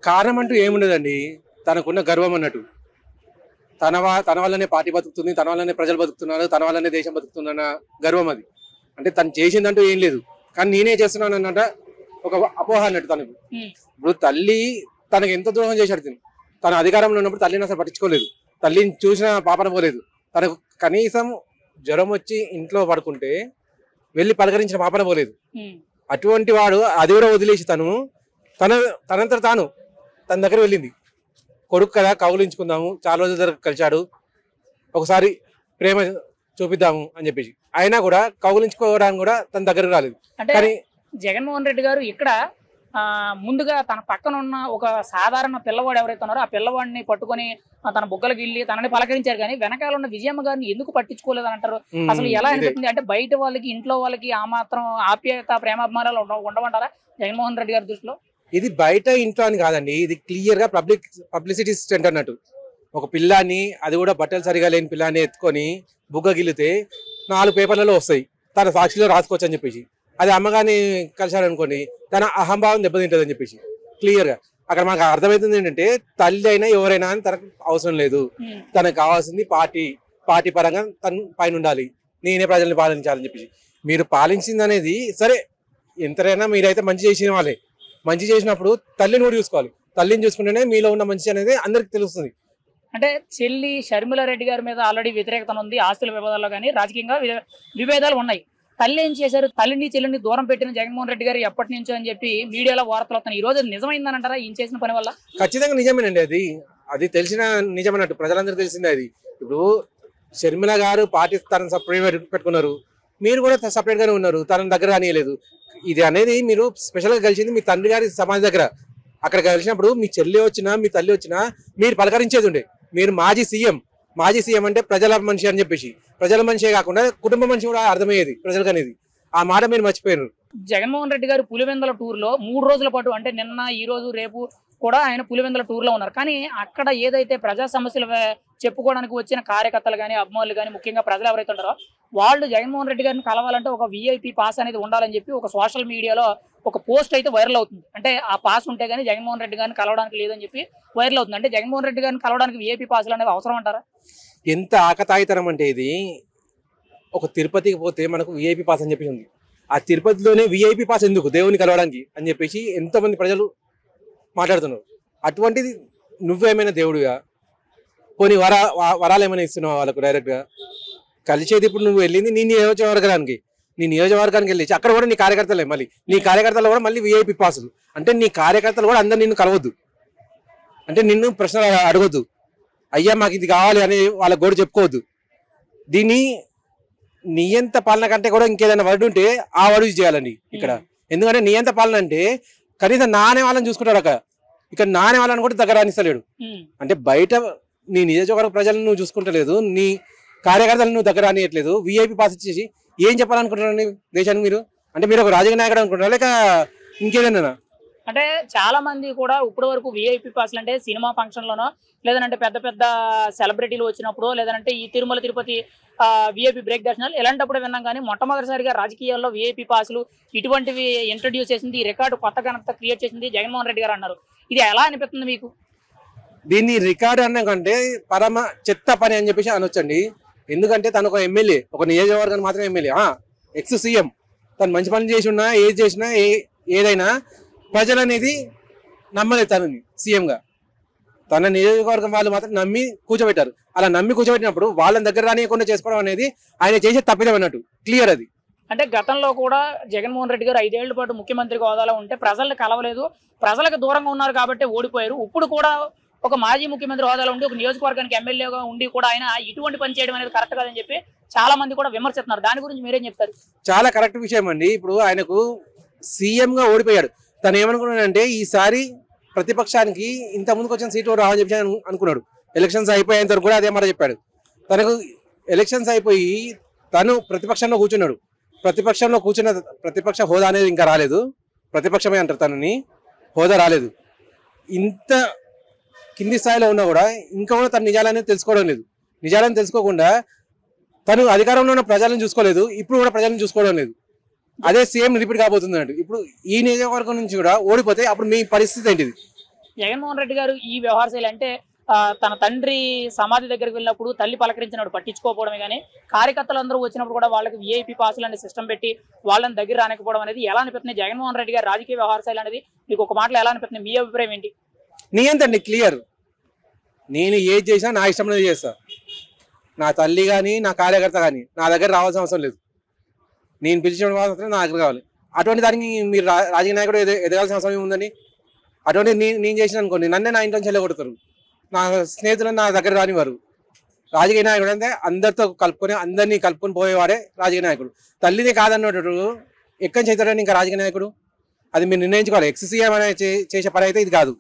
కారణం అంటూ ఏముండదండి. తనకున్న గర్వం అన్నట్టు. తన వల్లనే పార్టీ బతుకుతుంది, తన వల్లనే ప్రజలు బతుకుతున్నారు, తన వల్లనే దేశం బతుకుతుందన్న గర్వం అది. అంటే తను చేసిందంటూ ఏం లేదు, కానీ నేనే చేస్తున్నాను అన్నట ఒక అపోహ అన్నట్టు తనకు. ఇప్పుడు తల్లి తనకు ఎంత ద్రోహం చేశాడు. తన అధికారంలో ఉన్నప్పుడు తల్లిని అసలు పట్టించుకోలేదు, తల్లిని చూసిన పాపన పోలేదు. తనకు కనీసం జ్వరం వచ్చి ఇంట్లో పడుకుంటే వెళ్ళి పలకరించిన పాపన పోలేదు. అటువంటి వాడు అది కూడా వదిలేసి తనంతట తాను తన దగ్గర వెళ్ళింది. కొడుకు కదా, కౌలించుకుందాము, చాలా రోజుల దగ్గర కలిశాడు, ఒకసారి ప్రేమ చూపిద్దాము అని చెప్పేసి అయినా కూడా కౌలించుకోవడానికి కూడా తన దగ్గరకు రాలేదు. కానీ జగన్మోహన్ రెడ్డి గారు ఇక్కడ ముందుగా తన పక్కన ఉన్న ఒక సాధారణ పిల్లవాడు ఎవరైతే ఉన్నారో ఆ పిల్లవాడిని పట్టుకొని తన బుగ్గలకు వెళ్ళి తనని పలకరించారు, కానీ వెనకాల ఉన్న విజయమ్మ గారిని ఎందుకు పట్టించుకోలేదు అని అంటారు. అసలు ఎలా అనిపిస్తుంది అంటే బయట వాళ్ళకి ఇంట్లో వాళ్ళకి ఆ మాత్రం ఆప్యాయత ప్రేమాభిమానాలు ఉండమంటారా జగన్మోహన్ రెడ్డి గారి దృష్టిలో? ఇది బయట ఇంట్లో అని కాదండి, ఇది క్లియర్ గా పబ్లిసిటీ స్టంట్ అన్నట్టు. ఒక పిల్లాన్ని, అది కూడా బట్టలు సరిగా లేని పిల్లాన్ని ఎత్తుకొని బుగ్గ గిల్లితే 4 పేపర్లలో వస్తాయి, తన సాక్షిలో రాసుకోవచ్చు అని చెప్పేసి. అది అమ్మగారిని కలిశాడు అనుకోండి, తన అహంభావం దెబ్బతింటుంది అని చెప్పేసి క్లియర్ గా అక్కడ మనకు అర్థమవుతుంది ఏంటంటే తల్లి అయినా ఎవరైనా అని తనకు అవసరం లేదు. తనకు కావాల్సింది పార్టీ పరంగా తను పైన ఉండాలి, నేనే ప్రజల్ని పాలించాలని చెప్పేసి. మీరు పాలించింది అనేది సరే, ఎంతైనా మీరైతే మంచి చేసిన వాళ్ళే. మంచి చేసినప్పుడు తల్లిని కూడా చూసుకోవాలి, తల్లిని చూసుకుంటేనే మీలో ఉన్న మంచి అనేది అందరికి తెలుస్తుంది. అంటే చెల్లి షర్మిలారెడ్డి గారి మీద ఆల్రెడీ వ్యతిరేకత ఉంది, ఆస్తుల వివాదాల్లో కానీ రాజకీయంగా విభేదాలు ఉన్నాయి. తల్లి ఏం చేశారు? తల్లిని చెల్లిని దూరం పెట్టిన జగన్మోహన్ రెడ్డి గారు ఎప్పటి నుంచో అని చెప్పి మీడియాలో వార్తలు వస్తున్నాయి. ఈ రోజు నిజమైందని అంటారా ఈయన చేసిన పని వల్ల? ఖచ్చితంగా నిజమేనండి, అది తెలిసిన నిజమన్నట్టు ప్రజలందరూ తెలిసిందే. అది ఇప్పుడు షర్మిల గారు పార్టీ తనను సపరేట్ పెట్టుకున్నారు, మీరు కూడా సపరేట్ గానే ఉన్నారు, తన దగ్గర రానియలేదు. ఇది అనేది మీరు స్పెషల్ గా కలిసింది మీ తండ్రి గారి సమాధి దగ్గర. అక్కడ కలిసినప్పుడు మీ చెల్లి వచ్చినా మీ తల్లి వచ్చినా మీరు పలకరించేది ఉండే. మీరు మాజీ సీఎం అంటే ప్రజల మనిషి అని చెప్పేసి, ప్రజల మనిషే కాకుండా కుటుంబ మనిషి కూడా అర్థమయ్యేది ప్రజలకు అనేది. ఆ మాట మీరు మర్చిపోయారు. జగన్మోహన్ రెడ్డి గారు పులివెందుల టూర్ లో 3 రోజుల పాటు, అంటే నిన్న, ఈ రోజు, రేపు కూడా ఆయన పులివెందుల టూర్ లో ఉన్నారు. కానీ అక్కడ ఏదైతే ప్రజా సమస్యలు చెప్పుకోవడానికి వచ్చిన కార్యకర్తలు కానీ అభిమానులు కానీ ముఖ్యంగా ప్రజలు ఎవరైతే ఉంటారో వాళ్ళు జగన్మోహన్ రెడ్డి గారిని కలవాలంటే ఒక VIP పాస్ అనేది ఉండాలని చెప్పి ఒక సోషల్ మీడియాలో ఒక పోస్ట్ అయితే వైరల్ అవుతుంది. అంటే ఆ పాస్ ఉంటే కానీ జగన్మోహన్ రెడ్డి గారిని కలవడానికి లేదని చెప్పి వైరల్ అవుతుంది. అంటే జగన్మోహన్ రెడ్డి గారిని కలవడానికి VIP పాసులు అనేది అవసరం అంటారా? ఎంత ఆకతాయితనం అంటే ఇది. ఒక తిరుపతికి పోతే మనకు VIP పాస్ అని చెప్పి ఉంది, ఆ తిరుపతిలోనే VIP పాస్ ఎందుకు దేవుని కలవడానికి అని చెప్పేసి ఎంతో మంది ప్రజలు మాట్లాడుతున్నారు. అటువంటిది నువ్వేమైనా దేవుడిగా, పోనీ వరాలు ఏమైనా ఇస్తున్నావు వాళ్ళకు డైరెక్ట్ గా? కలిసేది ఇప్పుడు నువ్వు వెళ్ళింది నీ నియోజకవర్గానికి వెళ్ళి అక్కడ కూడా నీ కార్యకర్తలే, మళ్ళీ నీ కార్యకర్తలు కూడా మళ్ళీ VIP పాసులు. అంటే నీ కార్యకర్తలు కూడా అందరు నిన్ను కలవద్దు, అంటే నిన్ను ప్రశ్నలు అడగొద్దు, అయ్యా మాకు ఇది కావాలి అని వాళ్ళకి కూడా చెప్పుకోవద్దు. దీన్ని నియంత పాలన కంటే కూడా ఇంకేదైనా వర్డ్ ఉంటే ఆ వర్డ్ యూజ్ చేయాలండి ఇక్కడ. ఎందుకంటే నియంత పాలన అంటే కనీసం నానే వాళ్ళని చూసుకుంటాడు, అక్కడ ఇక్కడ నానే వాళ్ళని కూడా దగ్గర రానిస్తలేడు. అంటే బయట నీ నియోజకవర్గ ప్రజలను నువ్వు చూసుకుంటలేదు, నీ కార్యకర్తలను నువ్వు దగ్గర రానియట్లేదు. VIP పాస్ ఇచ్చేసి ఏం చెప్పాలనుకుంటున్నారండి దేశానికి మీరు? అంటే మీరు ఒక రాజకీయ నాయకుడు అనుకుంటారా లేక ఇంకేదైనా? అంటే చాలా మంది కూడా ఇప్పటి వరకు VIP పాస్లు అంటే సినిమా ఫంక్షన్ లోనో, లేదంటే పెద్ద పెద్ద సెలబ్రిటీలు వచ్చినప్పుడు, లేదంటే ఈ తిరుమల తిరుపతి VIP బ్రేక్ దర్శనాలు ఇలాంటప్పుడు విన్నాం. కానీ మొట్టమొదటిసారిగా రాజకీయాల్లో VIP పాసులు ఇటువంటివి ఇంట్రడ్యూస్ చేసింది, ఈ రికార్డు కొత్త ఘనత క్రియేట్ చేసింది జగన్మోహన్ రెడ్డి గారు అన్నారు. ఇది ఎలా అనిపిస్తుంది మీకు? దీన్ని రికార్డు అన్న కంటే పరమ చెత్త పని అని చెప్పేసి అనొచ్చండి. ఎందుకంటే తను ఒక ఎమ్మెల్యే, ఒక నియోజకవర్గానికి మాత్రమే ఎమ్మెల్యే, ఎక్స్ సీఎం. తను మంచి పని చేసి ఉన్నా, ఏది చేసినా, ఏదైనా ప్రజలు అనేది నమ్మలేదు తనని సీఎంగా. తన నియోజకవర్గం వాళ్ళు మాత్రం నమ్మి కూర్చోబెట్టారు. అలా నమ్మి కూర్చోబెట్టినప్పుడు వాళ్ళని దగ్గర రానియకుండా చేసుకోవడం అనేది ఆయన చేసే తప్పిదం అన్నట్టు క్లియర్ అది. అంటే గతంలో కూడా జగన్మోహన్ రెడ్డి గారు 5 ఏళ్ల పాటు ముఖ్యమంత్రి హోదాలో ఉంటే ప్రజల్ని కలవలేదు, ప్రజలకు దూరంగా ఉన్నారు కాబట్టి ఓడిపోయారు. ఇప్పుడు కూడా ఒక మాజీ ముఖ్యమంత్రి హోదాలో ఉండి ఒక నియోజకవర్గానికి ఎమ్మెల్యేగా ఉండి కూడా ఆయన ఇటువంటి పని చేయడం అనేది కరెక్ట్ కాదని చెప్పి చాలా మంది కూడా విమర్శిస్తున్నారు. దాని గురించి మీరేం చెప్తారు? చాలా కరెక్ట్ విషయం అండి. ఇప్పుడు ఆయనకు సీఎంగా ఓడిపోయాడు. తను ఏమనుకున్నాడంటే ఈసారి ప్రతిపక్షానికి ఇంత ముందుకు వచ్చిన సీటు రావని చెప్పి అనుకున్నాడు. ఎలక్షన్స్ అయిపోయేంత వరకు కూడా అదే మాట చెప్పాడు. తనకు ఎలక్షన్స్ అయిపోయి తను ప్రతిపక్షంలో కూర్చున్నాడు. ప్రతిపక్షంలో కూర్చున్న ప్రతిపక్ష హోదా అనేది ఇంకా రాలేదు, ప్రతిపక్షమే అంటారు తనని, హోదా రాలేదు. ఇంత కింది స్థాయిలో ఉన్నా కూడా ఇంకా కూడా తన నిజాలనేది తెలుసుకోవడం లేదు. నిజాలను తెలుసుకోకుండా తను అధికారంలో ఉన్న ప్రజలను చూసుకోలేదు, ఇప్పుడు కూడా ప్రజలను చూసుకోవడం లేదు. అదే సేమ్ రిపీట్ కాబోతుంది అన్నట్టు. ఇప్పుడు ఈ నియోజకవర్గం నుంచి కూడా ఓడిపోతే అప్పుడు మీ పరిస్థితి ఏంటిది? జగన్మోహన్ రెడ్డి గారు ఈ వ్యవహార శైలి అంటే తన తండ్రి సమాధి దగ్గరికి వెళ్ళినప్పుడు తల్లి పలకరించినప్పుడు పట్టించుకోకపోవడమే కానీ కార్యకర్తలందరూ వచ్చినప్పుడు కూడా వాళ్ళకి విఐపి పాసులు అనే సిస్టమ్ పెట్టి వాళ్ళని దగ్గర రానికపోవడం అనేది ఎలా అనిపిస్తుంది? జగన్మోహన్ రెడ్డి గారు రాజకీయ వ్యవహార శైలి అనేది మీకు ఒక మాటలో ఎలా అనిపిస్తుంది? మీ అభిప్రాయం ఏంటి? నీ ఎంతండి క్లియర్, నేను ఏది చేసినా నా ఇష్టం చేస్తా. నా తల్లి కానీ నా కార్యకర్త కానీ నా దగ్గర రావాల్సిన అవసరం లేదు. నేను పిలిచిన మాత్రం నా దగ్గర కావాలి. అటువంటి దానికి మీరు రాజకీయ నాయకుడు ఎదగాల్సిన అవసరం ఏముందని? అటువంటి నేను చేసిన అనుకోండి, నన్నే నా ఇంట్లో చెల్లగొడతారు, నా స్నేహితులను నా దగ్గర రానివారు. రాజకీయ నాయకుడు అంటే అందరితో కలుపుకొని అందరినీ కలుపుకొని పోయేవాడే రాజకీయ నాయకుడు. తల్లిని కాదన్నట్టు ఎక్కడి చేస్తాడని ఇంకా రాజకీయ నాయకుడు? అది మీరు నిర్ణయించుకోవాలి. ఎక్ససీఎం అనే చేసే పని అయితే ఇది కాదు.